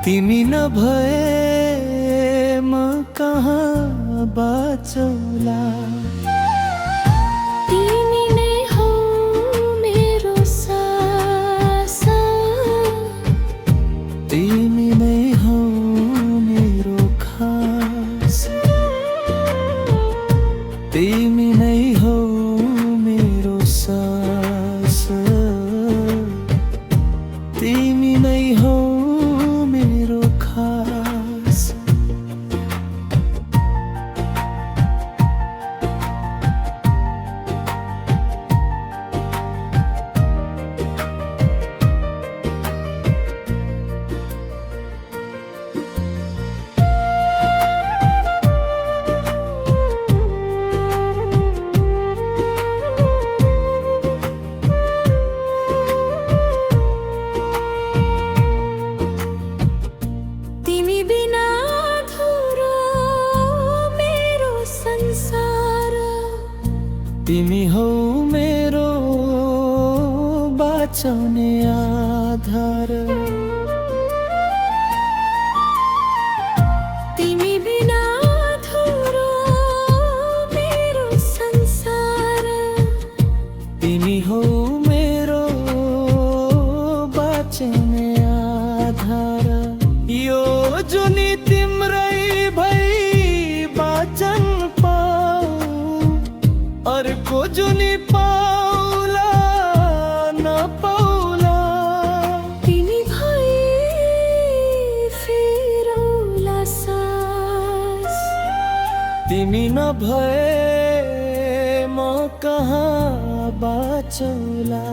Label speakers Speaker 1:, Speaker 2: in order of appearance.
Speaker 1: तिमी नभए म कहाँ बाँचौला।
Speaker 2: तिमी नै हौ मेरो सास,
Speaker 1: तिमी नै हौ मेरो खास, तिमी नै हौ मेरो सास, तिमी नै हौ मेरो खास।
Speaker 2: तिमी बिना अधुरो मेरो संसार,
Speaker 1: तिमी हौ मेरो बाँचउने आधार।
Speaker 2: तिमी बिना अधुरो मेरो संसार,
Speaker 1: तिमी हौ मेरो बाँचने आधार। यो जुनी तिम्रै भई बाँचन पाऊ, अर्को जुनी पाउला नपाउला।
Speaker 2: तिमी भई फेरौला सास,
Speaker 1: तिमी नभए म कहाँ बाँचौला।